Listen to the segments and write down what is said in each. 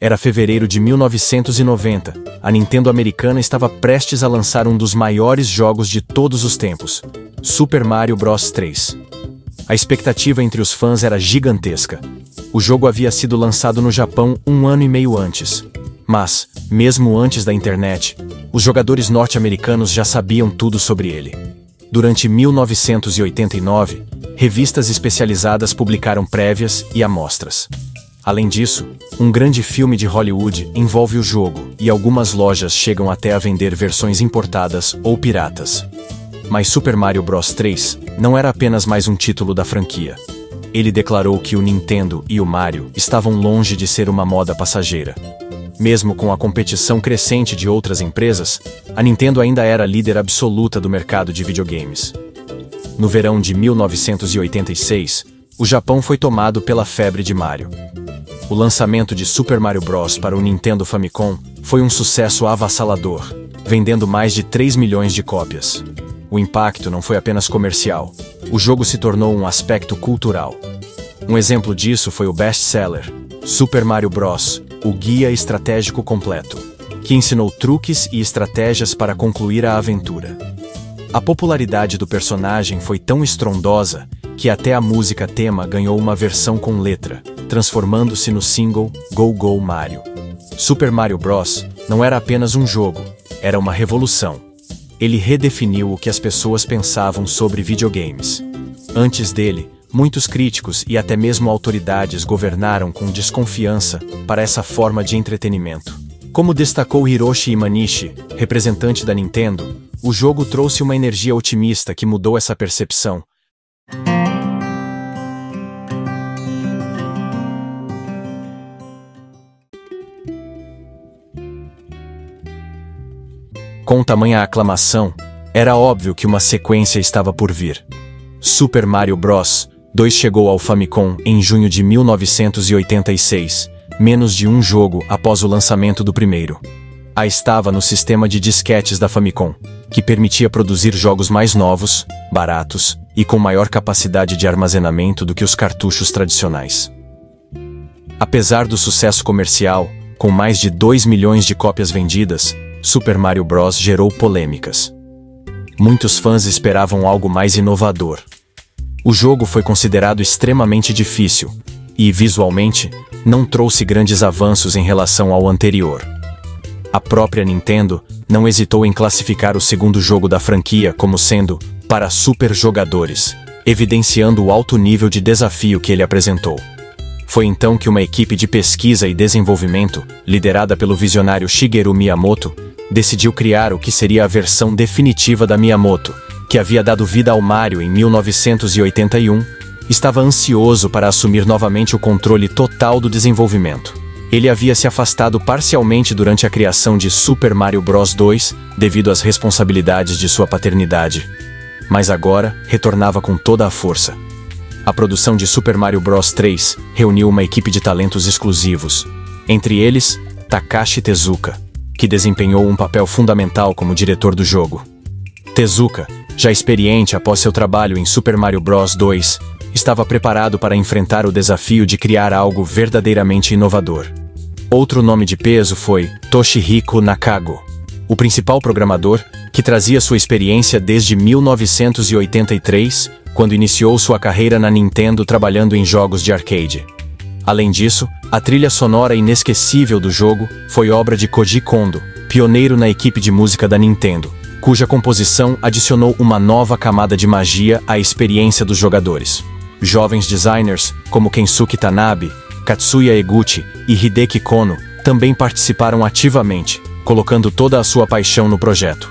Era fevereiro de 1990. A Nintendo americana estava prestes a lançar um dos maiores jogos de todos os tempos, Super Mario Bros. 3. A expectativa entre os fãs era gigantesca. O jogo havia sido lançado no Japão um ano e meio antes. Mas, mesmo antes da internet, os jogadores norte-americanos já sabiam tudo sobre ele. Durante 1989, revistas especializadas publicaram prévias e amostras. Além disso, um grande filme de Hollywood envolve o jogo e algumas lojas chegam até a vender versões importadas ou piratas. Mas Super Mario Bros. 3 não era apenas mais um título da franquia. Ele declarou que o Nintendo e o Mario estavam longe de ser uma moda passageira. Mesmo com a competição crescente de outras empresas, a Nintendo ainda era a líder absoluta do mercado de videogames. No verão de 1986, o Japão foi tomado pela febre de Mario. O lançamento de Super Mario Bros. Para o Nintendo Famicom foi um sucesso avassalador, vendendo mais de 3 milhões de cópias. O impacto não foi apenas comercial. O jogo se tornou um aspecto cultural. Um exemplo disso foi o best-seller, Super Mario Bros., o Guia Estratégico Completo, que ensinou truques e estratégias para concluir a aventura. A popularidade do personagem foi tão estrondosa que até a música tema ganhou uma versão com letra, transformando-se no single Go Go Mario. Super Mario Bros. Não era apenas um jogo, era uma revolução. Ele redefiniu o que as pessoas pensavam sobre videogames. Antes dele, muitos críticos e até mesmo autoridades governaram com desconfiança para essa forma de entretenimento. Como destacou Hiroshi Imanishi, representante da Nintendo, o jogo trouxe uma energia otimista que mudou essa percepção. Com tamanha aclamação, era óbvio que uma sequência estava por vir. Super Mario Bros. 2 chegou ao Famicom em junho de 1986, menos de um jogo após o lançamento do primeiro. Estava no sistema de disquetes da Famicom, que permitia produzir jogos mais novos, baratos e com maior capacidade de armazenamento do que os cartuchos tradicionais. Apesar do sucesso comercial, com mais de 2 milhões de cópias vendidas, Super Mario Bros. Gerou polêmicas. Muitos fãs esperavam algo mais inovador. O jogo foi considerado extremamente difícil e, visualmente, não trouxe grandes avanços em relação ao anterior. A própria Nintendo não hesitou em classificar o segundo jogo da franquia como sendo para super jogadores, evidenciando o alto nível de desafio que ele apresentou. Foi então que uma equipe de pesquisa e desenvolvimento, liderada pelo visionário Shigeru Miyamoto, decidiu criar o que seria a versão definitiva da Miyamoto, que havia dado vida ao Mario em 1981, estava ansioso para assumir novamente o controle total do desenvolvimento. Ele havia se afastado parcialmente durante a criação de Super Mario Bros. 2, devido às responsabilidades de sua paternidade. Mas agora, retornava com toda a força. A produção de Super Mario Bros. 3 reuniu uma equipe de talentos exclusivos. Entre eles, Takashi Tezuka, que desempenhou um papel fundamental como diretor do jogo. Tezuka, já experiente após seu trabalho em Super Mario Bros. 2, estava preparado para enfrentar o desafio de criar algo verdadeiramente inovador. Outro nome de peso foi Toshihiko Nakago, o principal programador, que trazia sua experiência desde 1983, quando iniciou sua carreira na Nintendo trabalhando em jogos de arcade. Além disso, a trilha sonora inesquecível do jogo foi obra de Koji Kondo, pioneiro na equipe de música da Nintendo, cuja composição adicionou uma nova camada de magia à experiência dos jogadores. Jovens designers, como Kensuke Tanabe, Katsuya Eguchi e Hideki Kono, também participaram ativamente, colocando toda a sua paixão no projeto.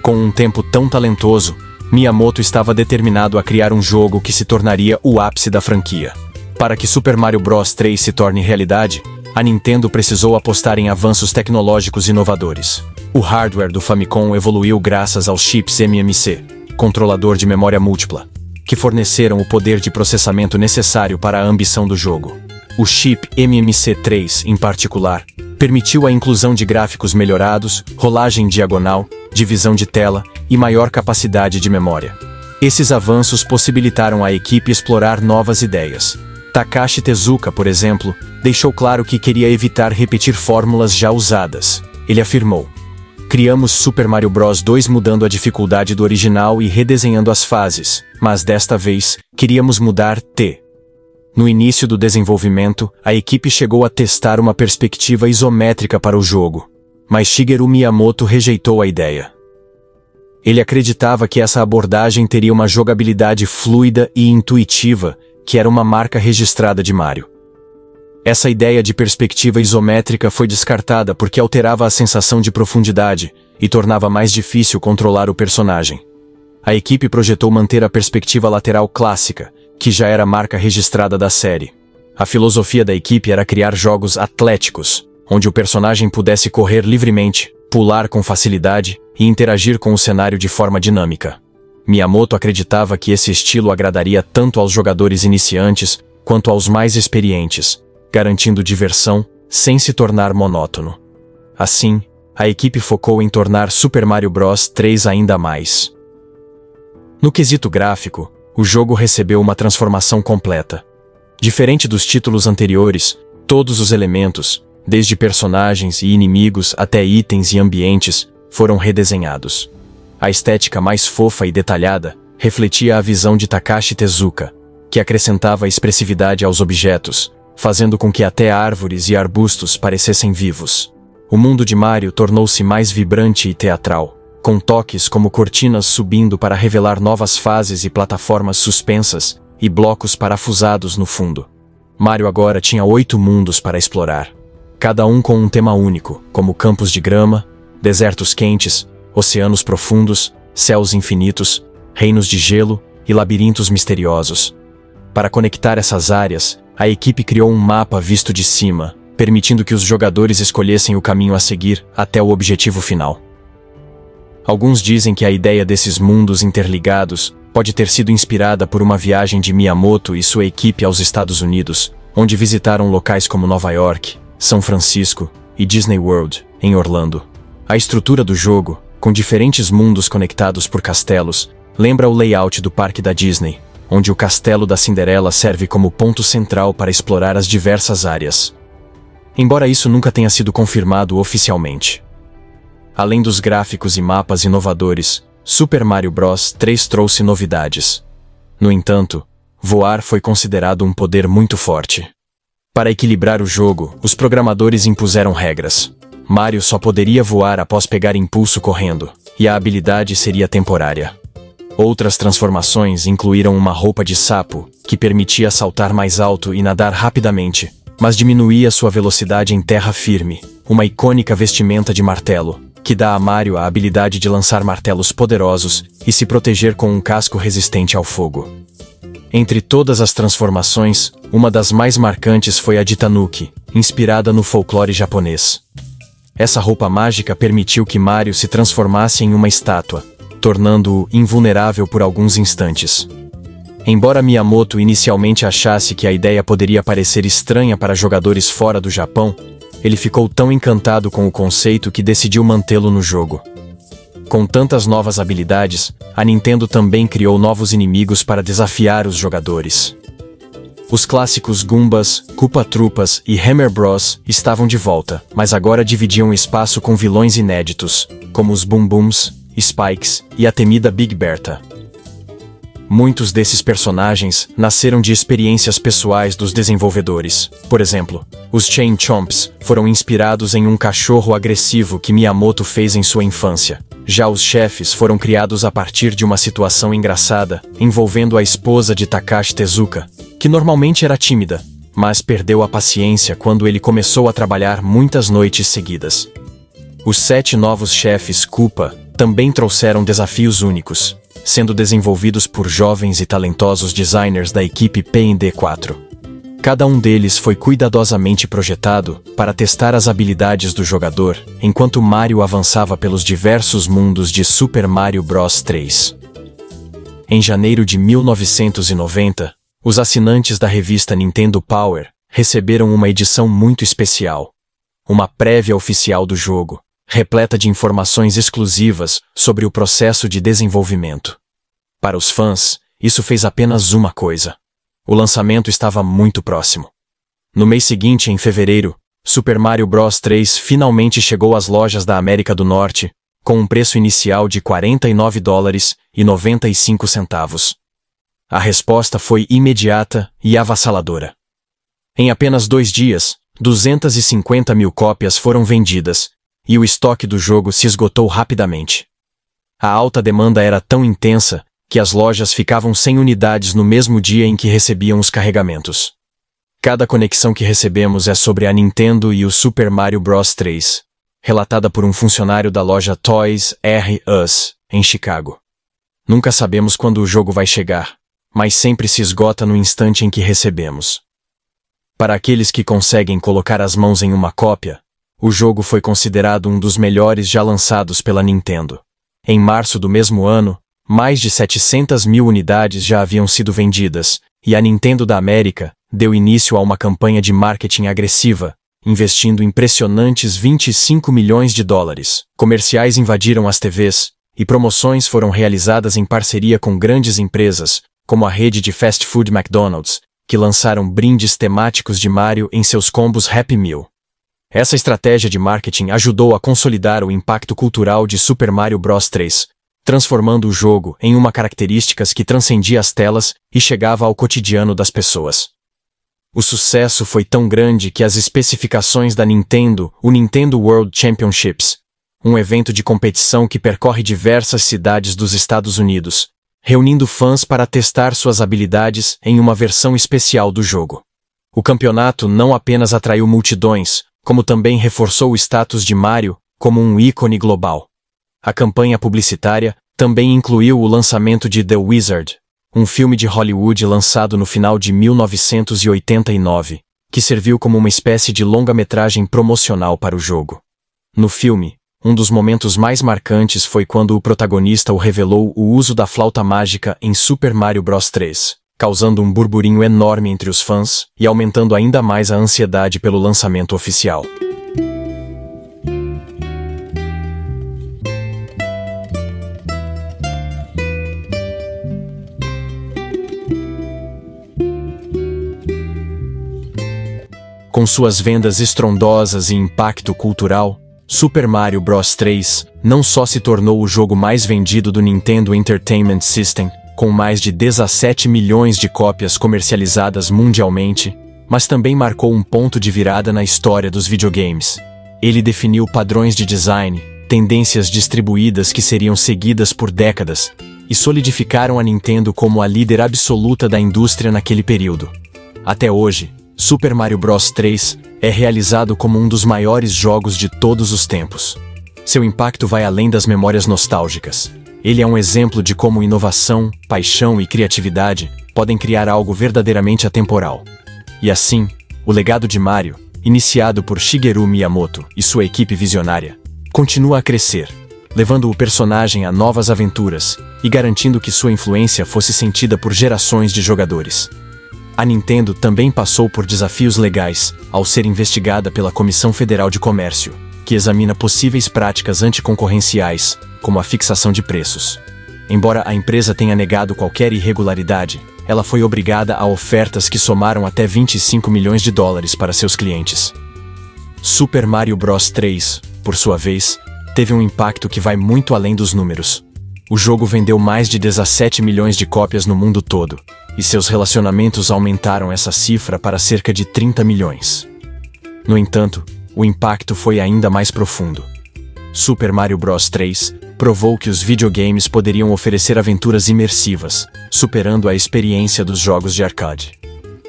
Com um tempo tão talentoso, Miyamoto estava determinado a criar um jogo que se tornaria o ápice da franquia. Para que Super Mario Bros. 3 se torne realidade, a Nintendo precisou apostar em avanços tecnológicos inovadores. O hardware do Famicom evoluiu graças aos chips MMC, controlador de memória múltipla, que forneceram o poder de processamento necessário para a ambição do jogo. O chip MMC3, em particular, permitiu a inclusão de gráficos melhorados, rolagem diagonal, divisão de tela e maior capacidade de memória. Esses avanços possibilitaram à equipe explorar novas ideias, Takashi Tezuka, por exemplo, deixou claro que queria evitar repetir fórmulas já usadas. Ele afirmou: "Criamos Super Mario Bros. 2 mudando a dificuldade do original e redesenhando as fases, mas desta vez, queríamos mudar T." No início do desenvolvimento, a equipe chegou a testar uma perspectiva isométrica para o jogo, mas Shigeru Miyamoto rejeitou a ideia. Ele acreditava que essa abordagem teria uma jogabilidade fluida e intuitiva, que era uma marca registrada de Mario. Essa ideia de perspectiva isométrica foi descartada porque alterava a sensação de profundidade e tornava mais difícil controlar o personagem. A equipe projetou manter a perspectiva lateral clássica, que já era marca registrada da série. A filosofia da equipe era criar jogos atléticos, onde o personagem pudesse correr livremente, pular com facilidade e interagir com o cenário de forma dinâmica. Miyamoto acreditava que esse estilo agradaria tanto aos jogadores iniciantes quanto aos mais experientes, garantindo diversão sem se tornar monótono. Assim, a equipe focou em tornar Super Mario Bros. 3 ainda mais. No quesito gráfico, o jogo recebeu uma transformação completa. Diferente dos títulos anteriores, todos os elementos, desde personagens e inimigos até itens e ambientes, foram redesenhados. A estética mais fofa e detalhada refletia a visão de Takashi Tezuka, que acrescentava expressividade aos objetos, fazendo com que até árvores e arbustos parecessem vivos. O mundo de Mario tornou-se mais vibrante e teatral, com toques como cortinas subindo para revelar novas fases e plataformas suspensas, e blocos parafusados no fundo. Mario agora tinha 8 mundos para explorar, cada um com um tema único, como campos de grama, desertos quentes, oceanos profundos, céus infinitos, reinos de gelo e labirintos misteriosos. Para conectar essas áreas, a equipe criou um mapa visto de cima, permitindo que os jogadores escolhessem o caminho a seguir até o objetivo final. Alguns dizem que a ideia desses mundos interligados pode ter sido inspirada por uma viagem de Miyamoto e sua equipe aos Estados Unidos, onde visitaram locais como Nova York, São Francisco e Disney World, em Orlando. A estrutura do jogo, com diferentes mundos conectados por castelos, lembra o layout do parque da Disney, onde o castelo da Cinderela serve como ponto central para explorar as diversas áreas. Embora isso nunca tenha sido confirmado oficialmente. Além dos gráficos e mapas inovadores, Super Mario Bros. 3 trouxe novidades. No entanto, voar foi considerado um poder muito forte. Para equilibrar o jogo, os programadores impuseram regras. Mario só poderia voar após pegar impulso correndo, e a habilidade seria temporária. Outras transformações incluíram uma roupa de sapo, que permitia saltar mais alto e nadar rapidamente, mas diminuía sua velocidade em terra firme, uma icônica vestimenta de martelo, que dá a Mario a habilidade de lançar martelos poderosos e se proteger com um casco resistente ao fogo. Entre todas as transformações, uma das mais marcantes foi a de Tanuki, inspirada no folclore japonês. Essa roupa mágica permitiu que Mario se transformasse em uma estátua, tornando-o invulnerável por alguns instantes. Embora Miyamoto inicialmente achasse que a ideia poderia parecer estranha para jogadores fora do Japão, ele ficou tão encantado com o conceito que decidiu mantê-lo no jogo. Com tantas novas habilidades, a Nintendo também criou novos inimigos para desafiar os jogadores. Os clássicos Goombas, Koopa Troopas e Hammer Bros estavam de volta, mas agora dividiam espaço com vilões inéditos, como os Boom Booms, Spikes e a temida Big Bertha. Muitos desses personagens nasceram de experiências pessoais dos desenvolvedores. Por exemplo, os Chain Chomps foram inspirados em um cachorro agressivo que Miyamoto fez em sua infância. Já os chefes foram criados a partir de uma situação engraçada envolvendo a esposa de Takashi Tezuka, que normalmente era tímida, mas perdeu a paciência quando ele começou a trabalhar muitas noites seguidas. Os 7 novos chefes Koopa também trouxeram desafios únicos, sendo desenvolvidos por jovens e talentosos designers da equipe P&D4. Cada um deles foi cuidadosamente projetado para testar as habilidades do jogador, enquanto Mario avançava pelos diversos mundos de Super Mario Bros. 3. Em janeiro de 1990, os assinantes da revista Nintendo Power receberam uma edição muito especial, uma prévia oficial do jogo, repleta de informações exclusivas sobre o processo de desenvolvimento. Para os fãs, isso fez apenas uma coisa: O lançamento estava muito próximo. No mês seguinte, em fevereiro, Super Mario Bros. 3 finalmente chegou às lojas da América do Norte, com um preço inicial de $49,95. A resposta foi imediata e avassaladora. Em apenas 2 dias, 250 mil cópias foram vendidas, e o estoque do jogo se esgotou rapidamente. A alta demanda era tão intensa que as lojas ficavam sem unidades no mesmo dia em que recebiam os carregamentos. Cada conexão que recebemos é sobre a Nintendo e o Super Mario Bros. 3, relatada por um funcionário da loja Toys R Us, em Chicago. Nunca sabemos quando o jogo vai chegar, mas sempre se esgota no instante em que recebemos. Para aqueles que conseguem colocar as mãos em uma cópia, o jogo foi considerado um dos melhores já lançados pela Nintendo. Em março do mesmo ano, mais de 700 mil unidades já haviam sido vendidas, e a Nintendo da América deu início a uma campanha de marketing agressiva, investindo impressionantes $25 milhões. Comerciais invadiram as TVs, e promoções foram realizadas em parceria com grandes empresas, como a rede de fast food McDonald's, que lançaram brindes temáticos de Mario em seus combos Happy Meal. Essa estratégia de marketing ajudou a consolidar o impacto cultural de Super Mario Bros. 3, transformando o jogo em uma característica que transcendia as telas e chegava ao cotidiano das pessoas. O sucesso foi tão grande que as especificações da Nintendo, o Nintendo World Championships, um evento de competição que percorre diversas cidades dos Estados Unidos, reunindo fãs para testar suas habilidades em uma versão especial do jogo. O campeonato não apenas atraiu multidões, como também reforçou o status de Mario como um ícone global. A campanha publicitária também incluiu o lançamento de The Wizard, um filme de Hollywood lançado no final de 1989, que serviu como uma espécie de longa-metragem promocional para o jogo. No filme, um dos momentos mais marcantes foi quando o protagonista revelou o uso da flauta mágica em Super Mario Bros. 3, causando um burburinho enorme entre os fãs e aumentando ainda mais a ansiedade pelo lançamento oficial. Com suas vendas estrondosas e impacto cultural, Super Mario Bros. 3 não só se tornou o jogo mais vendido do Nintendo Entertainment System, com mais de 17 milhões de cópias comercializadas mundialmente, mas também marcou um ponto de virada na história dos videogames. Ele definiu padrões de design, tendências distribuídas que seriam seguidas por décadas, e solidificaram a Nintendo como a líder absoluta da indústria naquele período. Até hoje, Super Mario Bros. 3 é realizado como um dos maiores jogos de todos os tempos. Seu impacto vai além das memórias nostálgicas. Ele é um exemplo de como inovação, paixão e criatividade podem criar algo verdadeiramente atemporal. E assim, o legado de Mario, iniciado por Shigeru Miyamoto e sua equipe visionária, continua a crescer, levando o personagem a novas aventuras e garantindo que sua influência fosse sentida por gerações de jogadores. A Nintendo também passou por desafios legais ao ser investigada pela Comissão Federal de Comércio, que examina possíveis práticas anticoncorrenciais, como a fixação de preços. Embora a empresa tenha negado qualquer irregularidade, ela foi obrigada a ofertas que somaram até $25 milhões para seus clientes. Super Mario Bros. 3, por sua vez, teve um impacto que vai muito além dos números. O jogo vendeu mais de 17 milhões de cópias no mundo todo, e seus relacionamentos aumentaram essa cifra para cerca de 30 milhões. No entanto, o impacto foi ainda mais profundo. Super Mario Bros. 3 provou que os videogames poderiam oferecer aventuras imersivas, superando a experiência dos jogos de arcade.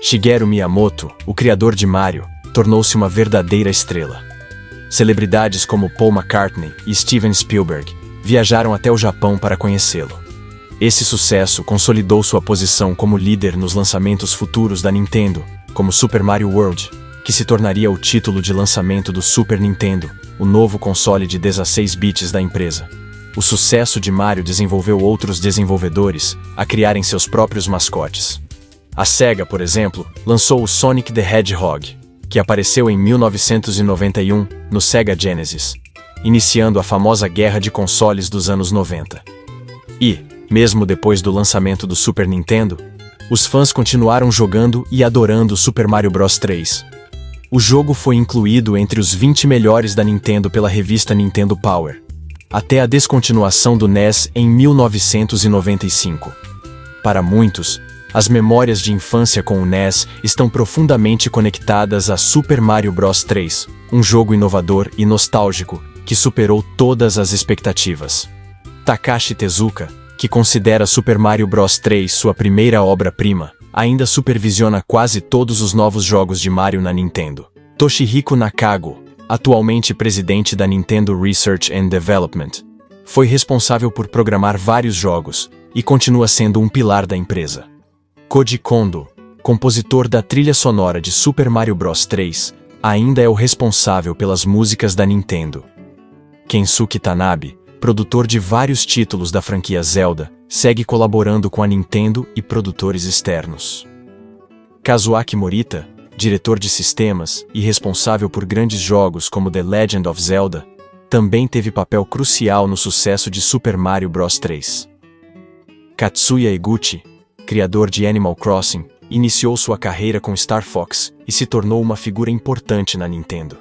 Shigeru Miyamoto, o criador de Mario, tornou-se uma verdadeira estrela. Celebridades como Paul McCartney e Steven Spielberg viajaram até o Japão para conhecê-lo. Esse sucesso consolidou sua posição como líder nos lançamentos futuros da Nintendo, como Super Mario World, que se tornaria o título de lançamento do Super Nintendo, o novo console de 16 bits da empresa. O sucesso de Mario desenvolveu outros desenvolvedores a criarem seus próprios mascotes. A Sega, por exemplo, lançou o Sonic the Hedgehog, que apareceu em 1991 no Sega Genesis, iniciando a famosa guerra de consoles dos anos 90. E, mesmo depois do lançamento do Super Nintendo, Os fãs continuaram jogando e adorando Super Mario Bros 3. O jogo foi incluído entre os 20 melhores da Nintendo pela revista Nintendo Power, até a descontinuação do NES em 1995. Para muitos, as memórias de infância com o NES estão profundamente conectadas a Super Mario Bros 3, um jogo inovador e nostálgico que superou todas as expectativas. Takashi Tezuka, que considera Super Mario Bros 3 sua primeira obra-prima, ainda supervisiona quase todos os novos jogos de Mario na Nintendo. Toshihiko Nakago, atualmente presidente da Nintendo Research and Development, foi responsável por programar vários jogos e continua sendo um pilar da empresa. Koji Kondo, compositor da trilha sonora de Super Mario Bros 3, ainda é o responsável pelas músicas da Nintendo. Kensuke Tanabe, produtor de vários títulos da franquia Zelda, segue colaborando com a Nintendo e produtores externos. Kazuaki Morita, diretor de sistemas e responsável por grandes jogos como The Legend of Zelda, também teve papel crucial no sucesso de Super Mario Bros 3. Katsuya Eguchi, criador de Animal Crossing, iniciou sua carreira com Star Fox e se tornou uma figura importante na Nintendo.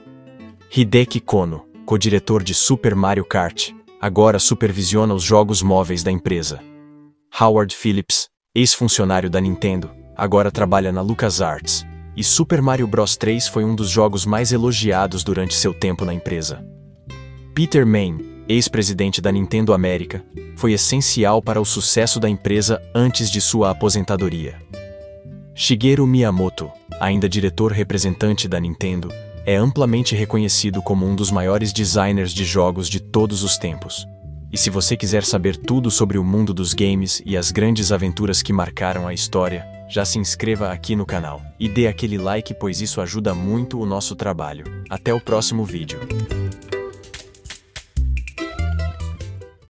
Hideki Kono, co-diretor de Super Mario Kart, agora supervisiona os jogos móveis da empresa. Howard Phillips, ex-funcionário da Nintendo, agora trabalha na LucasArts, e Super Mario Bros 3 foi um dos jogos mais elogiados durante seu tempo na empresa. Peter Mayne, ex-presidente da Nintendo América, foi essencial para o sucesso da empresa antes de sua aposentadoria. Shigeru Miyamoto, ainda diretor representante da Nintendo, é amplamente reconhecido como um dos maiores designers de jogos de todos os tempos. E se você quiser saber tudo sobre o mundo dos games e as grandes aventuras que marcaram a história, já se inscreva aqui no canal e dê aquele like, pois isso ajuda muito o nosso trabalho. Até o próximo vídeo.